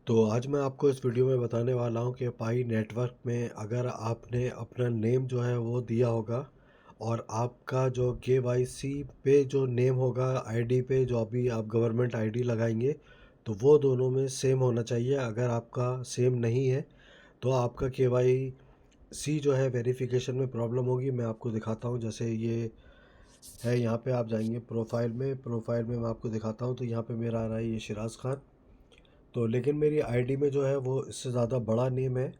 तो आज मैं आपको इस वीडियो में बताने वाला हूँ कि पाई नेटवर्क में अगर आपने अपना नेम जो है वो दिया होगा और आपका जो केवाईसी पे जो नेम होगा आईडी पे जो अभी आप गवर्नमेंट आईडी लगाएंगे तो वो दोनों में सेम होना चाहिए। अगर आपका सेम नहीं है तो आपका केवाईसी जो है वेरिफिकेशन में प्रॉब्लम होगी। मैं आपको दिखाता हूँ, जैसे ये है, यहाँ पे आप जाएंगे प्रोफाइल में मैं आपको दिखाता हूँ। तो यहाँ पे मेरा आ रहा है ये शिराज खान। तो लेकिन मेरी आईडी में जो है वो इससे ज़्यादा बड़ा नेम है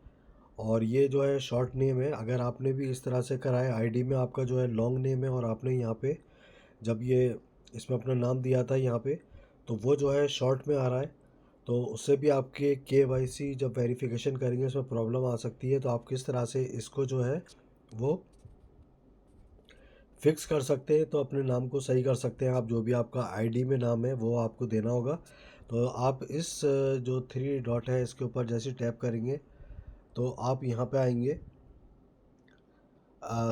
और ये जो है शॉर्ट नेम है। अगर आपने भी इस तरह से करा है, आईडी में आपका जो है लॉन्ग नेम है और आपने यहाँ पे जब ये इसमें अपना नाम दिया था यहाँ पे, तो वो जो है शॉर्ट में आ रहा है। तो उससे भी आपके केवाईसी जब वेरिफिकेशन करेंगे उसमें प्रॉब्लम आ सकती है। तो आप किस तरह से इसको जो है वो फिक्स कर सकते हैं, तो अपने नाम को सही कर सकते हैं। आप जो भी आपका आईडी में नाम है वो आपको देना होगा। तो आप इस जो थ्री डॉट है इसके ऊपर जैसे टैप करेंगे तो आप यहाँ पे आएंगे,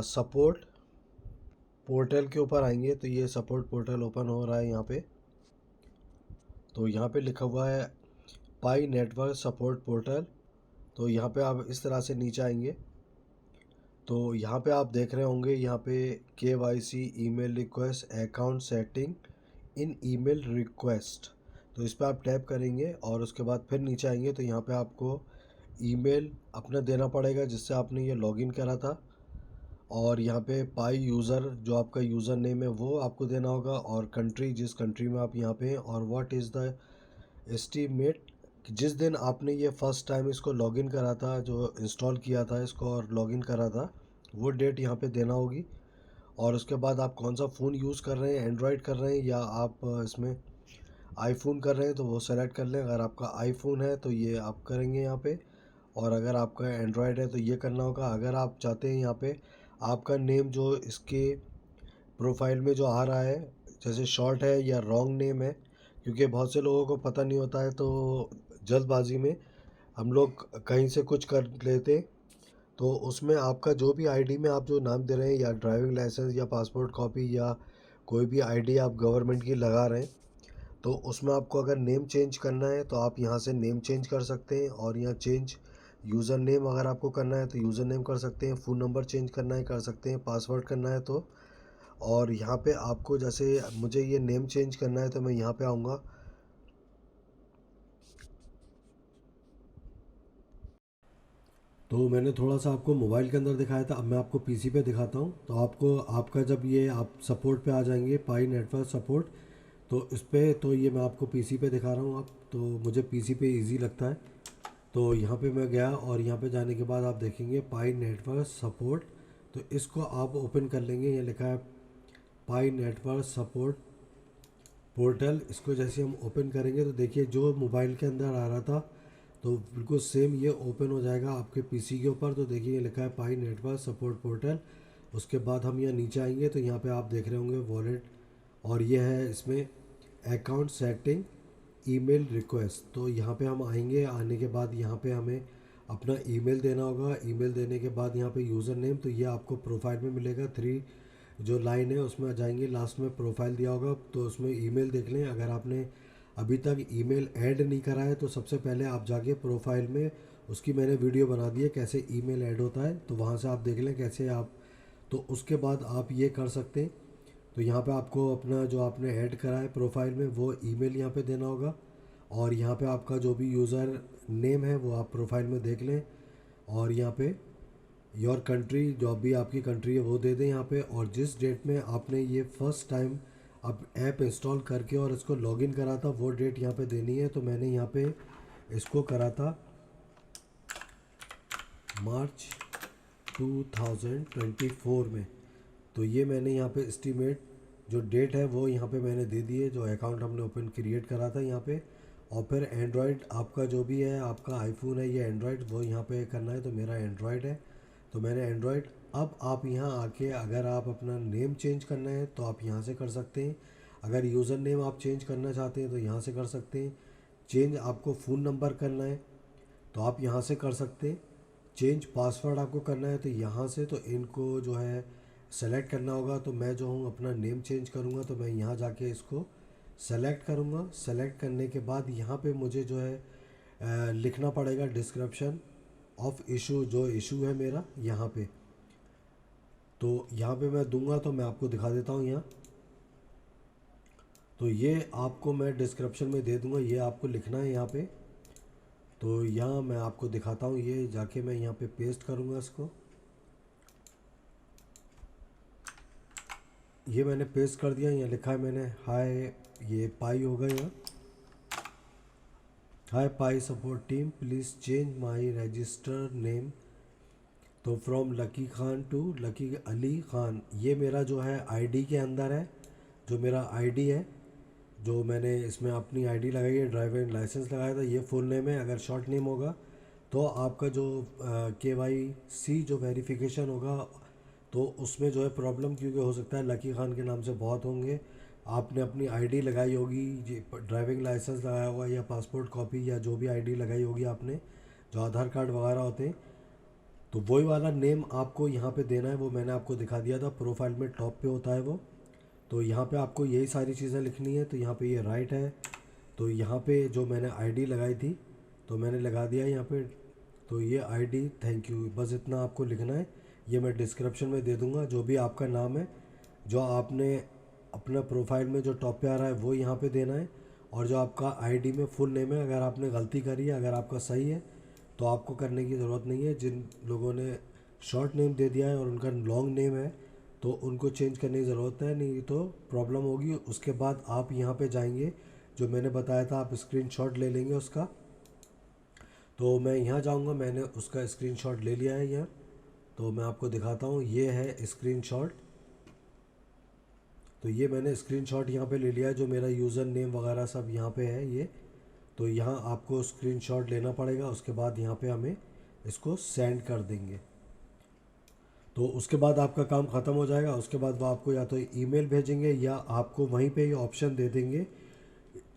सपोर्ट पोर्टल के ऊपर आएंगे। तो ये सपोर्ट पोर्टल ओपन हो रहा है यहाँ पे। तो यहाँ पे लिखा हुआ है पाई नेटवर्क सपोर्ट पोर्टल। तो यहाँ पे आप इस तरह से नीचे आएंगे तो यहाँ पे आप देख रहे होंगे यहाँ पे KYC email request account setting in email request. तो इस पर आप टैप करेंगे और उसके बाद फिर नीचे आएंगे तो यहाँ पे आपको ईमेल अपना देना पड़ेगा जिससे आपने ये लॉगिन करा था। और यहाँ पे पाई यूज़र जो आपका यूज़र नेम है वो आपको देना होगा और कंट्री जिस कंट्री में आप यहाँ पे हैं और व्हाट इज़ द एस्टीमेट जिस दिन आपने ये फ़र्स्ट टाइम इसको लॉगिन करा था, जो इंस्टॉल किया था इसको और लॉगिन करा था, वो डेट यहाँ पे देना होगी। और उसके बाद आप कौन सा फ़ोन यूज़ कर रहे हैं, एंड्रॉयड कर रहे हैं या आप इसमें आईफोन कर रहे हैं, तो वो सेलेक्ट कर लें। अगर आपका आईफोन है तो ये आप करेंगे यहाँ पे, और अगर आपका एंड्रॉयड है तो ये करना होगा। अगर आप चाहते हैं यहाँ पे आपका नेम जो इसके प्रोफाइल में जो आ रहा है जैसे शॉर्ट है या रॉन्ग नेम है, क्योंकि बहुत से लोगों को पता नहीं होता है तो जल्दबाजी में हम लोग कहीं से कुछ कर लेते। तो उसमें आपका जो भी आईडी में आप जो नाम दे रहे हैं या ड्राइविंग लाइसेंस या पासपोर्ट कॉपी या कोई भी आईडी आप गवर्नमेंट की लगा रहे हैं, तो उसमें आपको अगर नेम चेंज करना है तो आप यहाँ से नेम चेंज कर सकते हैं। और यहाँ चेंज यूज़र नेम अगर आपको करना है तो यूज़र नेम कर सकते हैं, फ़ोन नंबर चेंज करना है कर सकते हैं, पासवर्ड करना है तो। और यहाँ पे आपको जैसे मुझे ये नेम चेंज करना है तो मैं यहाँ पे आऊँगा। तो मैंने थोड़ा सा आपको मोबाइल के अंदर दिखाया था, अब मैं आपको पीसी पे दिखाता हूँ। तो आपको आपका जब ये आप सपोर्ट पे आ जाएंगे पाई नेटवर्क सपोर्ट, तो इस पे तो ये मैं आपको पीसी पे दिखा रहा हूँ। आप तो मुझे पीसी पे इजी लगता है। तो यहाँ पे मैं गया और यहाँ पे जाने के बाद आप देखेंगे पाई नेटवर्क सपोर्ट। तो इसको आप ओपन कर लेंगे, ये लिखा है पाई नेटवर्क सपोर्ट पोर्टल। इसको जैसे हम ओपन करेंगे तो देखिए जो मोबाइल के अंदर आ रहा था तो बिल्कुल सेम ये ओपन हो जाएगा आपके पीसी के ऊपर। तो देखिए ये लिखा है पाई नेटवर्क सपोर्ट पोर्टल। उसके बाद हम यहाँ नीचे आएंगे तो यहाँ पे आप देख रहे होंगे वॉलेट, और ये है इसमें अकाउंट सेटिंग ईमेल रिक्वेस्ट। तो यहाँ पे हम आएंगे, आने के बाद यहाँ पे हमें अपना ईमेल देना होगा। ईमेल देने के बाद यहाँ पे यूज़र नेम, तो ये आपको प्रोफाइल में मिलेगा, थ्री जो लाइन है उसमें आ जाएंगे, लास्ट में प्रोफाइल दिया होगा तो उसमें ईमेल देख लें। अगर आपने अभी तक ईमेल ऐड नहीं करा है तो सबसे पहले आप जाके प्रोफाइल में, उसकी मैंने वीडियो बना दी है कैसे ईमेल ऐड होता है, तो वहाँ से आप देख लें कैसे आप। तो उसके बाद आप ये कर सकते हैं। तो यहाँ पे आपको अपना जो आपने ऐड करा है प्रोफाइल में वो ईमेल यहाँ पे देना होगा। और यहाँ पे आपका जो भी यूज़र नेम है वो आप प्रोफाइल में देख लें। और यहाँ पे योर कंट्री जो भी आपकी कंट्री है वो दे दें यहाँ पे। और जिस डेट में आपने ये फर्स्ट टाइम अब ऐप इंस्टॉल करके और इसको लॉगिन करा था वो डेट यहाँ पे देनी है। तो मैंने यहाँ पे इसको करा था मार्च 2024 में। तो ये मैंने यहाँ पे एस्टीमेट जो डेट है वो यहाँ पे मैंने दे दी है, जो अकाउंट हमने ओपन क्रिएट करा था यहाँ पे। और फिर एंड्रॉयड आपका जो भी है, आपका आईफोन है या एंड्रॉयड, वो यहाँ पे करना है। तो मेरा एंड्रॉयड है तो मैंने एंड्रॉयड। अब आप यहाँ आके अगर आप अपना नेम चेंज करना है तो आप यहाँ से कर सकते हैं। अगर यूज़र नेम आप चेंज करना चाहते हैं तो यहाँ से कर सकते हैं। चेंज आपको फ़ोन नंबर करना है तो आप यहाँ से कर सकते हैं। चेंज पासवर्ड आपको करना है तो यहाँ से, तो इनको जो है सेलेक्ट करना होगा। तो मैं जो हूँ अपना नेम चेंज करूँगा तो मैं यहाँ जाके इसको सेलेक्ट करूँगा। सेलेक्ट करने के बाद यहाँ पे मुझे जो है लिखना पड़ेगा डिस्क्रिप्शन ऑफ इशू, जो इशू है मेरा यहाँ पे। तो यहाँ पे मैं दूंगा, तो मैं आपको दिखा देता हूँ यहाँ। तो ये आपको मैं डिस्क्रिप्शन में दे दूंगा, ये आपको लिखना है यहाँ पे। तो यहाँ मैं आपको दिखाता हूँ, ये जाके मैं यहाँ पे पेस्ट करूँगा इसको। ये मैंने पेस्ट कर दिया, यहाँ लिखा है मैंने हाय, ये पाई होगा यहाँ, hi Pi support team please change my register name, तो फ्रॉम लकी खान टू लकी अली खान। ये मेरा जो है आईडी के अंदर है, जो मेरा आईडी है, जो मैंने इसमें अपनी आईडी लगाई है, ड्राइविंग लाइसेंस लगाया था, ये फुल नेम है। अगर शॉर्ट नेम होगा तो आपका जो KYC जो वेरिफिकेशन होगा तो उसमें जो है प्रॉब्लम, क्योंकि हो सकता है लकी खान के नाम से बहुत होंगे। आपने अपनी आईडी लगाई होगी, ड्राइविंग लाइसेंस लगाया होगा या पासपोर्ट कॉपी या जो भी आईडी लगाई होगी आपने, जो आधार कार्ड वगैरह होते हैं, तो वही वाला नेम आपको यहाँ पे देना है। वो मैंने आपको दिखा दिया था, प्रोफाइल में टॉप पे होता है वो। तो यहाँ पे आपको यही सारी चीज़ें लिखनी है। तो यहाँ पे ये राइट है, तो यहाँ पे जो मैंने आईडी लगाई थी तो मैंने लगा दिया यहाँ पे। तो ये आईडी, थैंक यू, बस इतना आपको लिखना है। ये मैं डिस्क्रिप्शन में दे दूँगा, जो भी आपका नाम है, जो आपने अपना प्रोफाइल में जो टॉप पे आ रहा है वो यहाँ पे देना है। और जो आपका आईडी में फुल नेम है, अगर आपने गलती करी है, अगर आपका सही है तो आपको करने की ज़रूरत नहीं है। जिन लोगों ने शॉर्ट नेम दे दिया है और उनका लॉन्ग नेम है तो उनको चेंज करने की ज़रूरत है, नहीं तो प्रॉब्लम होगी। उसके बाद आप यहाँ पे जाएंगे, जो मैंने बताया था, आप स्क्रीनशॉट ले लेंगे उसका। तो मैं यहाँ जाऊँगा, मैंने उसका स्क्रीनशॉट ले लिया है यहाँ। तो मैं आपको दिखाता हूँ, ये है स्क्रीनशॉट। तो ये मैंने स्क्रीनशॉट यहाँ पे ले लिया है, जो मेरा यूज़र नेम वगैरह सब यहाँ पे है ये। तो यहाँ आपको स्क्रीनशॉट लेना पड़ेगा, उसके बाद यहाँ पे हमें इसको सेंड कर देंगे। तो उसके बाद आपका काम ख़त्म हो जाएगा। उसके बाद वो आपको या तो ईमेल भेजेंगे या आपको वहीं पे ये ऑप्शन दे देंगे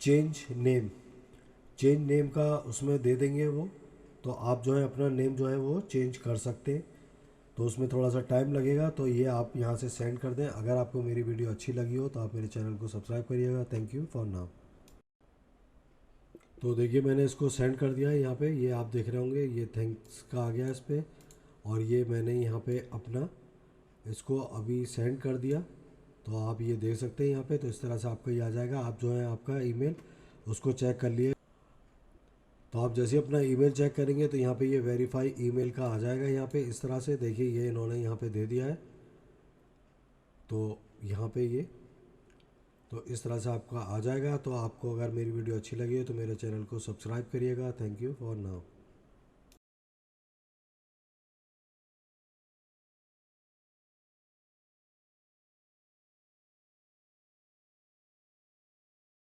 चेंज नेम। चेंज नेम का उसमें दे देंगे वो, तो आप जो है अपना नेम जो है वो चेंज कर सकते हैं। तो उसमें थोड़ा सा टाइम लगेगा, तो ये आप यहाँ से सेंड कर दें। अगर आपको मेरी वीडियो अच्छी लगी हो तो आप मेरे चैनल को सब्सक्राइब करिएगा। Thank you for now. तो देखिए मैंने इसको सेंड कर दिया है यहाँ पे, ये आप देख रहे होंगे, ये थैंक्स का आ गया इस पर। और ये मैंने यहाँ पे अपना इसको अभी सेंड कर दिया, तो आप ये देख सकते हैं यहाँ पे। तो इस तरह से आपका ये आ जाएगा। आप जो है आपका ईमेल उसको चेक कर लिए। तो आप जैसे अपना ईमेल चेक करेंगे तो यहाँ पे ये वेरीफाई ईमेल का आ जाएगा यहाँ पे। इस तरह से देखिए, ये इन्होंने यहाँ पे दे दिया है। तो यहाँ पे ये, तो इस तरह से आपका आ जाएगा। तो आपको अगर मेरी वीडियो अच्छी लगी है तो मेरे चैनल को सब्सक्राइब करिएगा। Thank you for now.